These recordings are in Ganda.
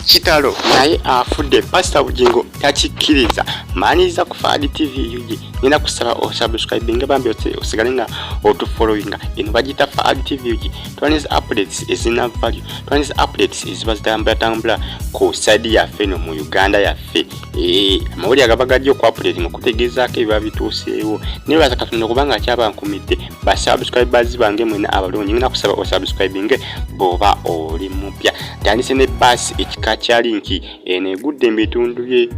Kitalo naye afudde. Pastor Bugingo takikkiriza. Maniriza ku Fadi TV yugi. Nina kusaba osubscribinga bambi osigale nga otufollowinga. Eno bagita Fadi TV yugi. Twanis updates ezina value. Twanis updates eziba zitambula ku side yaffe no mu Uganda yaffe. Amawuli agabagajjo ku updating okutegezaako ebiba bituuseewo. Nebaza Katonda kubanga akyabankumidde. Basubscribers bange mwena abalungi. Nina kusaba osubscribinge boba oli mupya. Tandise ne bus ekika kya linki enegudde ebitundu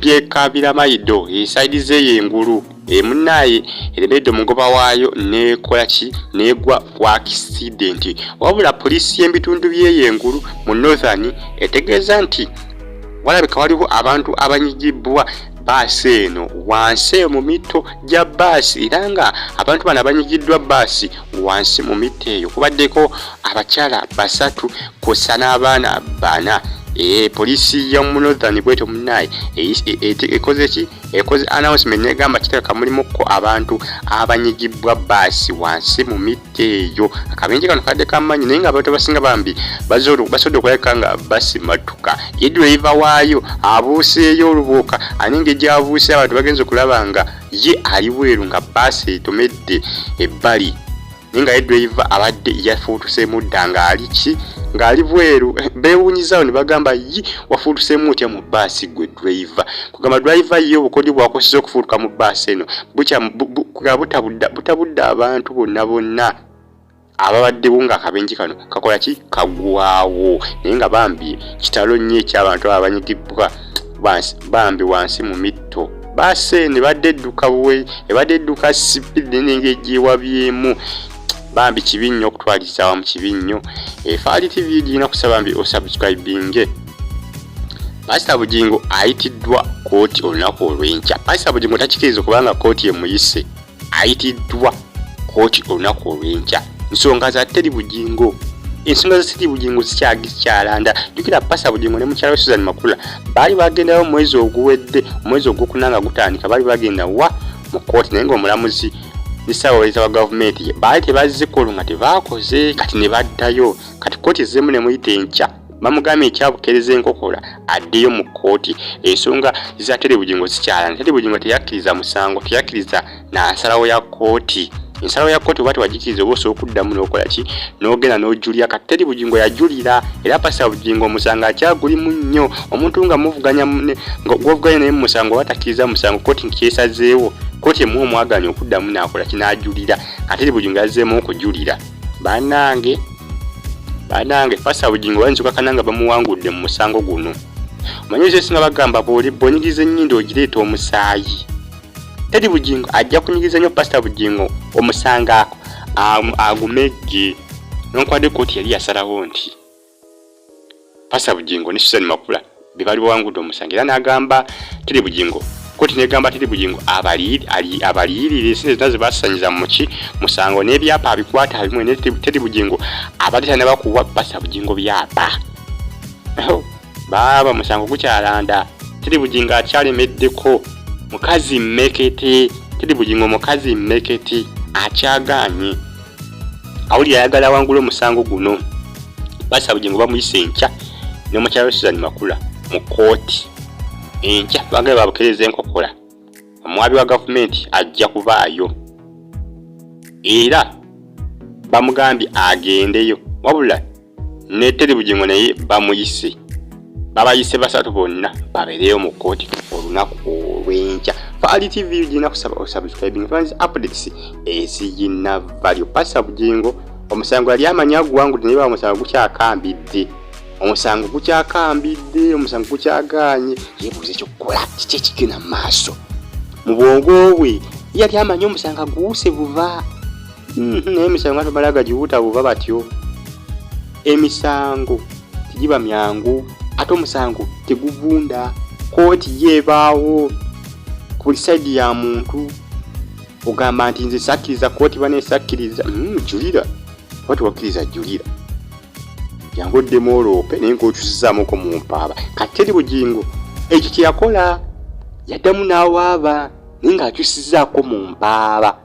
bye Kabira Maido side ze yengulu munaye erebedo mugoba waayo nekola ki negwa kwa accident. Wabula police y'ebitundu bye yengulu mu Northern etegeeza nti walabika waliwo abantu abanyigibwa basi eno wansi mu mito gya basi era nga abantu bana banyigiddwa basi wansi mu mito eyo kubaddeko abakyala basatu kosa n'abaana bana. Polisi ya Northern bweto munaye ekoze announcement negamba kitaka mulimu ko abantu abanyigibwa basi wansi mu mito eyo. Akabenje kano kadde kamanyi naye nga abantu basinga bambi basodo kwekanga basi matuka driver waayo abuuseeyo olubuuka aninge gyabuuse abantu bagenze kulabanga ye ali weeru nga basi etomedde ebbali ninga driver abadde yafuutuse muddanga ali ki ngali bweru bewunyizawo ne bagamba yi wafuutuse mutya mu basi gwe driver kugamba driver ye obukodi bwakoseza okufuutuka mu basi eno butabudda abantu bonna ababadde bunga akabenji kano kakola ki kagwawo naye nga bambi kitalo nnyo eky'abantu abanyigibwa bambi wansi mu mito basi ne badde edduka buwe ebadde edduka sipidi n'engejiwa byemu bambi kibinyo okutwaliza wa mu kibinyo. Fadi TV gina kusaba mbi osubscribinge. Pastor Bugingo ayitiddwa kooti olunaku olw'enkya. Pastor Bugingo takikiriza kubanga kooti emuyise ayitiddwa kooti olunaku olw'enkya. Nsonga za Teddy Bugingo ensonga za Teddy Bugingo zikyalanda. Jukira Pastor Bugingo ne mukyala Susan Makula bali bagendayo mwezi oguwedde omwezi ogwokunanga gutandika bali bagenda wa mu kooti naye ng'omulamuzi nisawoleza wa government baali tebazze kolunga tebakoze kati ne baddayo kati kooti zemu ne muyite enkya bamugambye ekyabukereza enkokola addeyo mu kooti. Ensonga za Teddy Bugingo zikyalana. Teddy Bugingo teyakkiriza musango teyakkiriza na nsalawo ya kooti. Ensalawo ya kooti bwati wagikiriza obuso okuddamu n'okola ki n'ogenda n'ojulira kati Teddy Bugingo yajulira era Pastor Bugingo omusango akyagulimu nnyo omuntu nga muvuganya gwovuganya naye musango watakkiriza musango kooti nkyesazeewo kooti emu omwaganya okuddamu n'akola ki n'ajulira kati Teddy Bugingo yazzeemu okujulira. Bannange Pastor Bugingo bayinza kananga bamuwangudde mu musango guno. Omanyiza esinga bagamba bw'onyigiriza ennyindo ogireeta omusaayi. Teddy Bugingo ajja kunyigiriza nnyo Pastor Bugingo omusango ako agumegge nonkwadde kooti yali yasalawo nti Pastor Bugingo ne Susan Makula be bali bawangudde omusango era n'agamba Teddy Bugingo kooti negamba Teddy Bugingo abaliyirire sente zonna ze basasanyiza muki musango n'ebyapa abikwata bimwe ne Teddy Bugingo abadde ne bakuwa Pastor Bugingo byapa baba musango gukyalanda. Teddy Bugingo akyalemeddeko mukazi mmekete. Teddy Bugingo mukazi mmekete akyaganye awuli ayagala wangula omusango guno. Pastor Bugingo bamuyise enkya n'omukyala Susan Makula mu kooti enkya bagamba babukereza enkokola omwabi wa gavumenti ajja kubaayo era bamugambye agendeyo wabula ne Teddy Bugingo naye babayise basatu bonna babeereyo mu kooti olunaku olw'enkya. Fadi TV gina kusaba osubscribing fans updates eziyina value. Pastor Bugingo omusango yali amanya agwangudde naye omusango gukyakambidde omusango gukyaganye yeebuuza ekyokukola kiki ekigenda mu maaso mu bwongo bwe yali amanya omusango aguwuse buva naye emisango atomala gagiwuta buva batyo. Emisango tegiba myangu ate omusango teguvunda. Kooti yeebaawo ku buli side ya muntu ogamba nti nze sakkiriza kooti bane sakkiriza julira wati wakkiriza julira yango demolope naye ng'okyusizaamuko mu mpaaba. Kati Teddy Bugingo ekyo kye yakola yaddamu n'awaaba naye ng'akyusizaako mu mpaaba.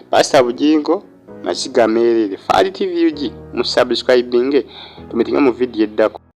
Pastor Bugingo masiga meerere Faali TV UG mu subscribing tumetinga mu video eddako.